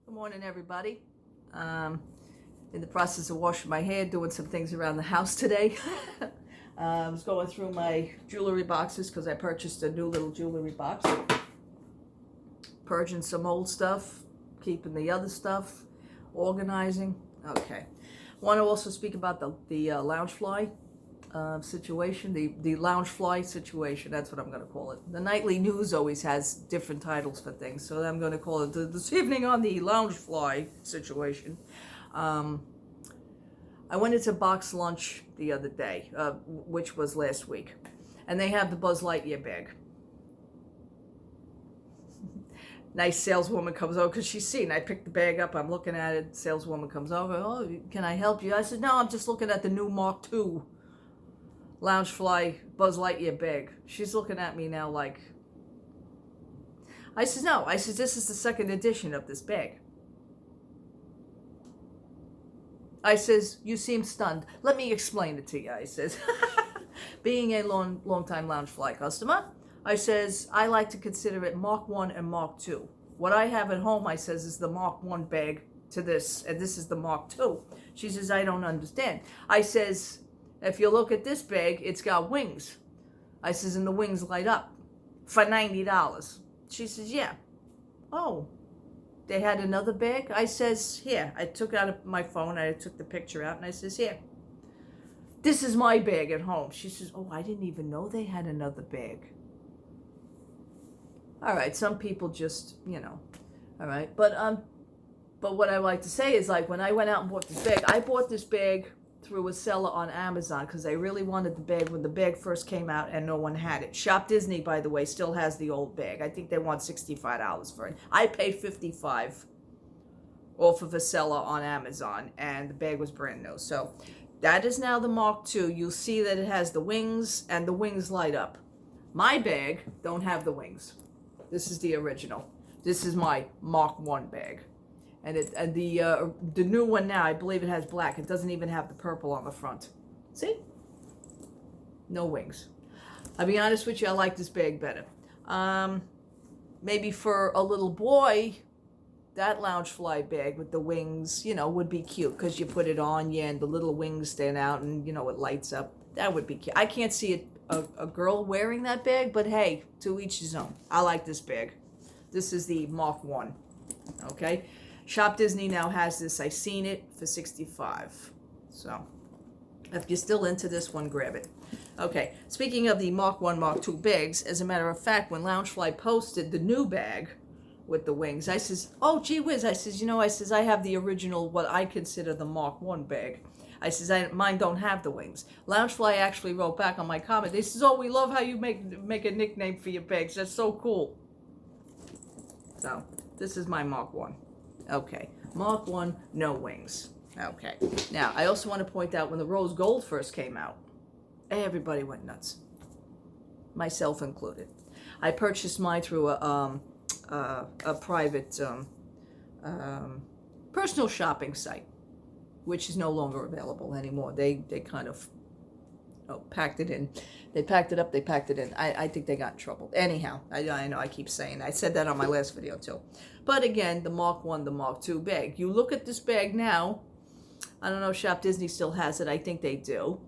Good morning, everybody. In the process of washing my hair, doing some things around the house today. I was going through my jewelry boxes because I purchased a new little jewelry box. Purging some old stuff, keeping the other stuff, organizing. Okay. Want to also speak about the Loungefly situation, the Loungefly situation. That's what I'm going to call it. The nightly news always has different titles for things, so I'm going to call it this evening on the Loungefly situation. I went into Box Lunch the other day, which was last week, and they have the Buzz Lightyear bag. Nice saleswoman comes over because she's seen. I picked the bag up. I'm looking at it. Saleswoman comes over. Oh, can I help you? I said, no, I'm just looking at the new Mark II Loungefly Buzz Lightyear bag. She's looking at me now like, I said, no. I said, this is the second edition of this bag. I says, you seem stunned. Let me explain it to you, I says. Being a long-time Loungefly customer, I says, I like to consider it Mark I and Mark II. What I have at home, I says, is the Mark I bag to this, and this is the Mark II. She says, I don't understand. I says, if you look at this bag, it's got wings. I says, and the wings light up for $90. She says, yeah. Oh, they had another bag? I says, here. I took out my phone, I took the picture out, and I says, here. This is my bag at home. She says, oh, I didn't even know they had another bag. All right, some people just, all right. But what I like to say is, like, when I went out and bought this bag, I bought this bag through a seller on Amazon because I really wanted the bag when the bag first came out and no one had it. Shop Disney, by the way, still has the old bag. I think they want $65 for it. I paid $55 off of a seller on Amazon, and the bag was brand new. So that is now the Mark II. You'll see that it has the wings, and the wings light up. My bag don't have the wings. This is the original. This is my Mark I bag. And the new one now, I believe it has black. It doesn't even have the purple on the front. See? No wings. I'll be honest with you, I like this bag better. Maybe for a little boy, that Loungefly bag with the wings, would be cute because you put it on you and the little wings stand out and, it lights up. That would be cute. I can't see a girl wearing that bag, but hey, to each his own. I like this bag. This is the Mark I. Okay? Shop Disney now has this. I seen it for $65. So, if you're still into this one, grab it. Okay, speaking of the Mark I, Mark II bags, as a matter of fact, when Loungefly posted the new bag with the wings, I says, oh, gee whiz. I says, I have the original, what I consider the Mark I bag. I says, mine don't have the wings. Loungefly actually wrote back on my comment. They says, oh, we love how you make a nickname for your bags. That's so cool. So, this is my Mark I. Okay, Mark I, no wings. Okay, now I also want to point out when the rose gold first came out, everybody went nuts, myself included. I purchased mine through a private personal shopping site, which is no longer available anymore. They kind of packed it in. They packed it up, they packed it in. I think they got in trouble. Anyhow, I know I keep saying that. I said that on my last video too. But again, the Mark I, the Mark II bag. You look at this bag now. I don't know if Shop Disney still has it. I think they do.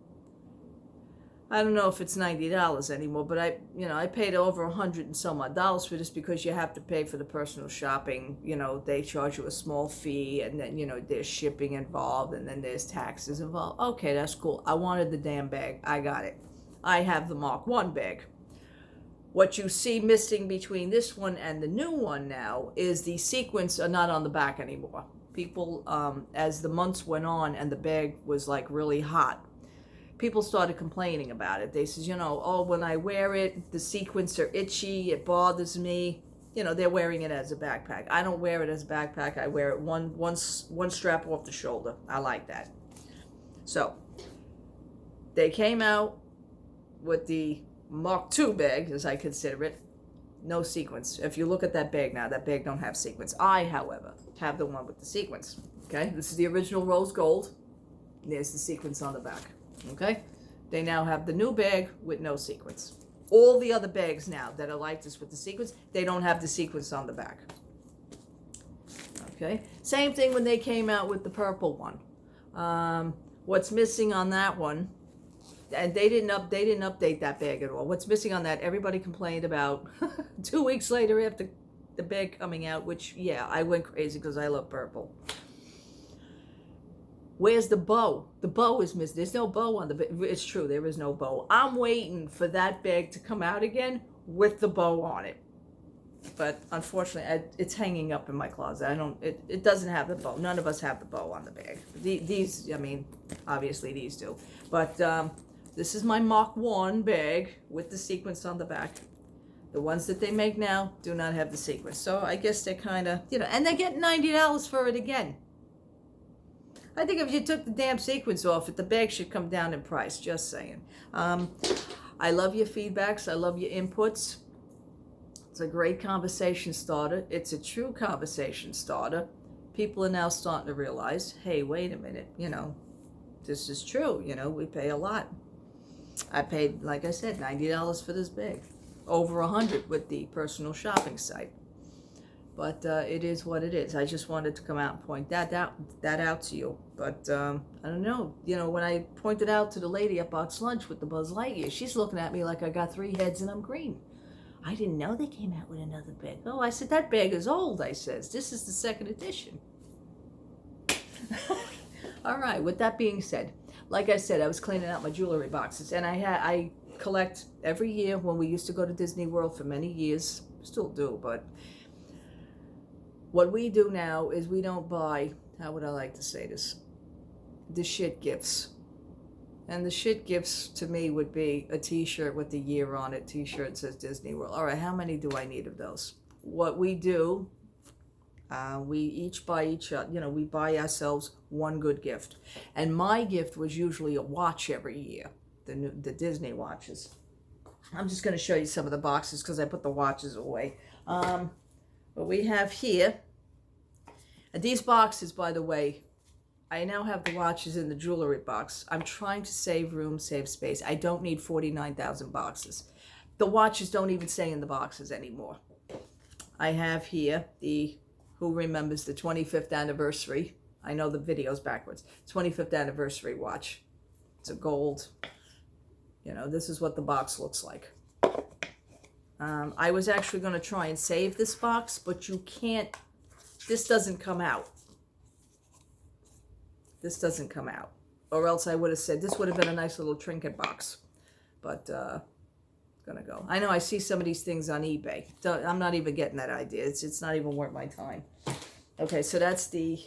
I don't know if it's $90 anymore, but I paid over $100 and some odd dollars for this because you have to pay for the personal shopping. They charge you a small fee, and then, there's shipping involved, and then there's taxes involved. Okay, that's cool. I wanted the damn bag. I got it. I have the Mark I bag. What you see missing between this one and the new one now is the sequins are not on the back anymore. People, as the months went on and the bag was like really hot, people started complaining about it. They says, oh, when I wear it, the sequins are itchy, it bothers me. They're wearing it as a backpack. I don't wear it as a backpack. I wear it one strap off the shoulder. I like that. So, they came out with the Mark II bag, as I consider it. No sequins. If you look at that bag now, that bag don't have sequins. I, however, have the one with the sequins. Okay, this is the original rose gold. There's the sequins on the back. Okay, they now have the new bag with no sequins. All the other bags now that are like this with the sequins, they don't have the sequins on the back. Okay, same thing when they came out with the purple one. What's missing on that one, and they didn't update that bag at all. What's missing on that, everybody complained about 2 weeks later after the bag coming out, which, yeah, I went crazy because I love purple. Where's the bow? The bow is missing. There's no bow on the bag. It's true, there is no bow. I'm waiting for that bag to come out again with the bow on it. But unfortunately, it's hanging up in my closet. It doesn't have the bow. None of us have the bow on the bag. These, I mean, obviously these do. But this is my Mach 1 bag with the sequence on the back. The ones that they make now do not have the sequence. So I guess they're kind of, and they get $90 for it again. I think if you took the damn sequence off it, the bag should come down in price, just saying. I love your feedbacks. I love your inputs. It's a great conversation starter. It's a true conversation starter. People are now starting to realize, hey, wait a minute, this is true. We pay a lot. I paid, like I said, $90 for this bag. Over $100 with the personal shopping site. But it is what it is. I just wanted to come out and point that out to you. But I don't know. When I pointed out to the lady at Box Lunch with the Buzz Lightyear, she's looking at me like I got 3 heads and I'm green. I didn't know they came out with another bag. Oh, I said, that bag is old, I says. This is the 2nd edition. All right, with that being said, like I said, I was cleaning out my jewelry boxes. And I collect every year when we used to go to Disney World for many years. Still do, but what we do now is we don't buy, how would I like to say this, the shit gifts. And the shit gifts to me would be a t-shirt with the year on it. T-shirt that says Disney World. All right, how many do I need of those? What we do, we each buy we buy ourselves one good gift. And my gift was usually a watch every year, the Disney watches. I'm just going to show you some of the boxes because I put the watches away. What we have here, and these boxes, by the way, I now have the watches in the jewelry box. I'm trying to save room, save space. I don't need 49,000 boxes. The watches don't even stay in the boxes anymore. I have here who remembers the 25th anniversary? I know the video's backwards. 25th anniversary watch. It's a gold. This is what the box looks like. I was actually going to try and save this box, but you can't. This doesn't come out. This doesn't come out. Or else I would have said this would have been a nice little trinket box. But gonna go. I know I see some of these things on eBay. I'm not even getting that idea. It's not even worth my time. Okay, so that's the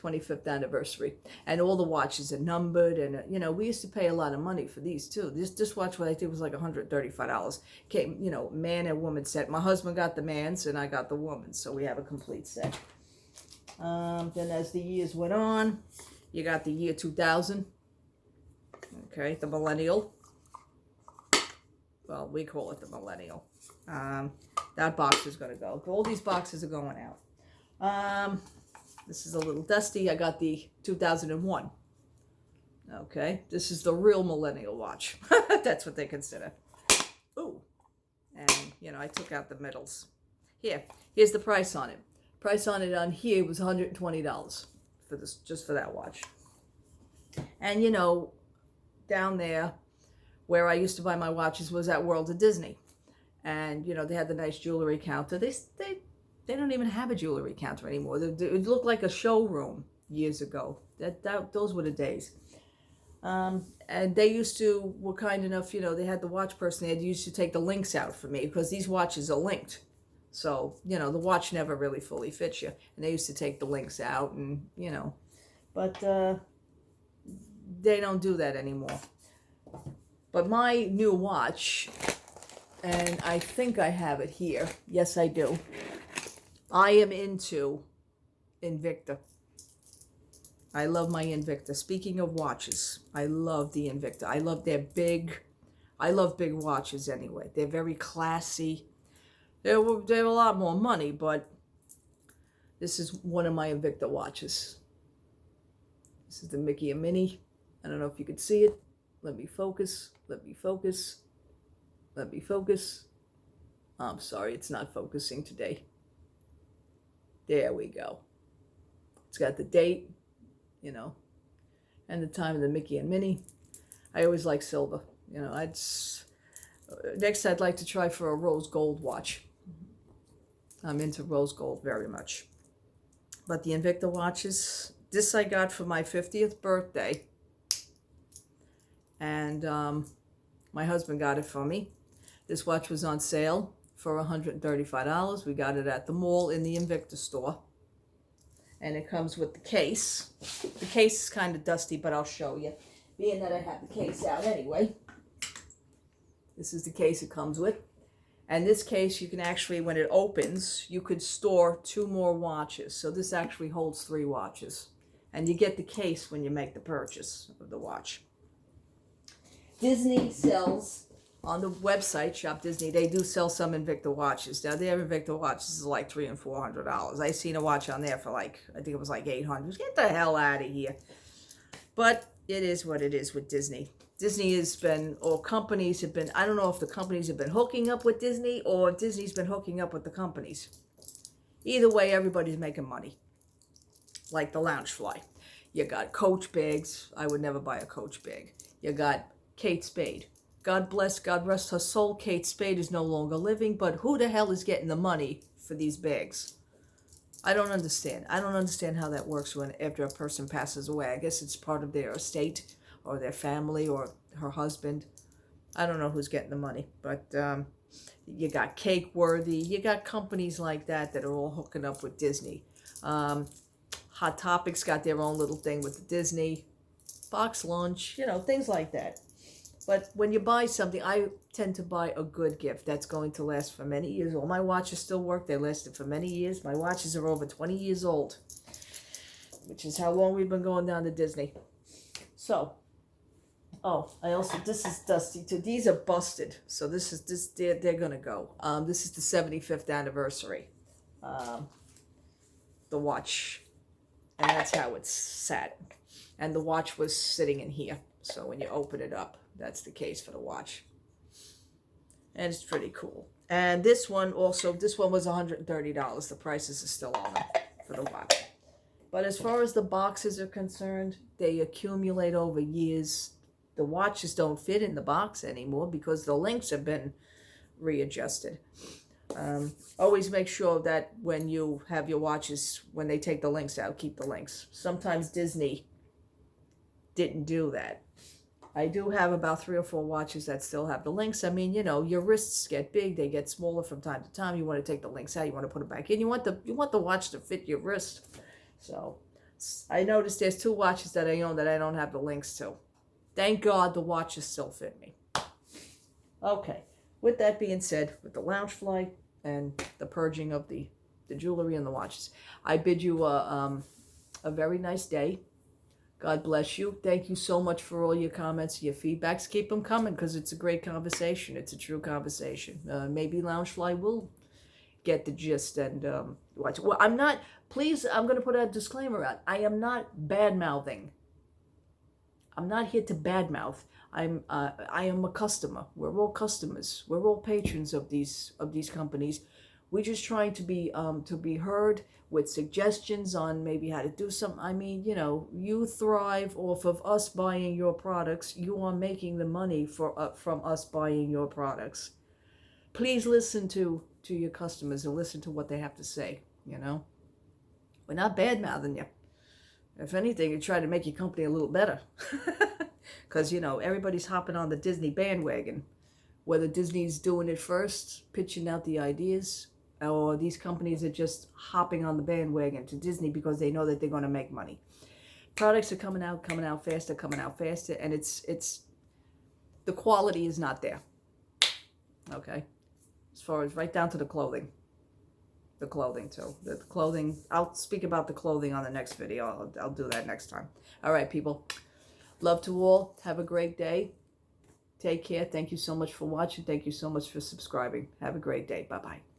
25th anniversary. And all the watches are numbered. And, we used to pay a lot of money for these, too. This watch, what I think was like $135. Came, man and woman set. My husband got the man's and I got the woman's. So we have a complete set. Then as the years went on, you got the year 2000. Okay, the millennial. Well, we call it the millennial. That box is going to go. All these boxes are going out. This is a little dusty. I got the 2001. Okay, this is the real millennial watch. That's what they consider. Ooh, and I took out the middles. Here's the price on it. Price on it on here was $120 for this, just for that watch. And down there where I used to buy my watches was at World of Disney. And they had the nice jewelry counter. They don't even have a jewelry counter anymore. It looked like a showroom years ago. Those were the days. And they were kind enough, they had the watch person, they used to take the links out for me because these watches are linked. So, the watch never really fully fits you. And they used to take the links out and, but they don't do that anymore. But my new watch, and I think I have it here. Yes, I do. I am into Invicta. I love my Invicta. Speaking of watches, I love the Invicta. I love big watches anyway. They're very classy. They're a lot more money, but this is one of my Invicta watches. This is the Mickey and Minnie. I don't know if you can see it. Let me focus. Let me focus. Let me focus. I'm sorry, it's not focusing today. There we go. It's got the date, you know, and the time of the Mickey and Minnie. I always like silver. You know, next I'd like to try for a rose gold watch. I'm into rose gold very much. But the Invicta watches, this I got for my 50th birthday. And my husband got it for me. This watch was on sale for $135. We got it at the mall in the Invicta store. And it comes with the case. The case is kind of dusty, but I'll show you. Being that I have the case out anyway. This is the case it comes with. And this case, you can actually, when it opens, you could store 2 more watches. So this actually holds 3 watches. And you get the case when you make the purchase of the watch. Disney sells, on the website, Shop Disney, they do sell some Invicta watches. Now, their Invicta watches is like $300 and $400. I seen a watch on there for like, I think it was like $800. Get the hell out of here. But it is what it is with Disney. Disney has been, or companies have been, I don't know if the companies have been hooking up with Disney or Disney's been hooking up with the companies. Either way, everybody's making money. Like the Loungefly. You got Coach bags. I would never buy a Coach bag. You got Kate Spade. God bless, God rest her soul. Kate Spade is no longer living, but who the hell is getting the money for these bags? I don't understand. I don't understand how that works when after a person passes away. I guess it's part of their estate or their family or her husband. I don't know who's getting the money, but you got Cake Worthy. You got companies like that that are all hooking up with Disney. Hot Topics got their own little thing with Disney. Box Lunch, you know, things like that. But when you buy something, I tend to buy a good gift that's going to last for many years. All my watches still work. They lasted for many years. My watches are over 20 years old, which is how long we've been going down to Disney. So, this is dusty too. These are busted. So they're going to go. This is the 75th anniversary. The watch. And that's how it's sat. And the watch was sitting in here. So when you open it up, that's the case for the watch. And it's pretty cool. And this one was $130. The prices are still on it for the watch. But as far as the boxes are concerned, they accumulate over years. The watches don't fit in the box anymore because the links have been readjusted. Always make sure that when you have your watches, when they take the links out, keep the links. Sometimes Disney didn't do that. I do have about 3 or 4 watches that still have the links. I mean, you know, your wrists get big, they get smaller from time to time. You want to take the links out, you want to put it back in. You want the watch to fit your wrist. So I noticed there's 2 watches that I own that I don't have the links to. Thank God the watches still fit me. Okay, with that being said, with the Loungefly and the purging of the jewelry and the watches, I bid you a very nice day. God bless you. Thank you so much for all your comments, your feedbacks. Keep them coming because it's a great conversation. It's a true conversation. Maybe Loungefly will get the gist and watch. Well, I'm going to put a disclaimer out. I am not bad-mouthing. I'm not here to badmouth. I am a customer. We're all customers. We're all patrons of these companies. We're just trying to be heard with suggestions on maybe how to do something. I mean, you know, you thrive off of us buying your products. You are making the money from us buying your products. Please listen to your customers and listen to what they have to say, you know. We're not bad-mouthing you. If anything, you try to make your company a little better. Because, you know, everybody's hopping on the Disney bandwagon. Whether Disney's doing it first, pitching out the ideas, or these companies are just hopping on the bandwagon to Disney because they know that they're going to make money. Products are coming out faster, and it's the quality is not there. Okay? As far as right down to the clothing. The clothing too. The clothing, I'll speak about the clothing on the next video. I'll do that next time. All right, people. Love to all. Have a great day. Take care. Thank you so much for watching. Thank you so much for subscribing. Have a great day. Bye-bye.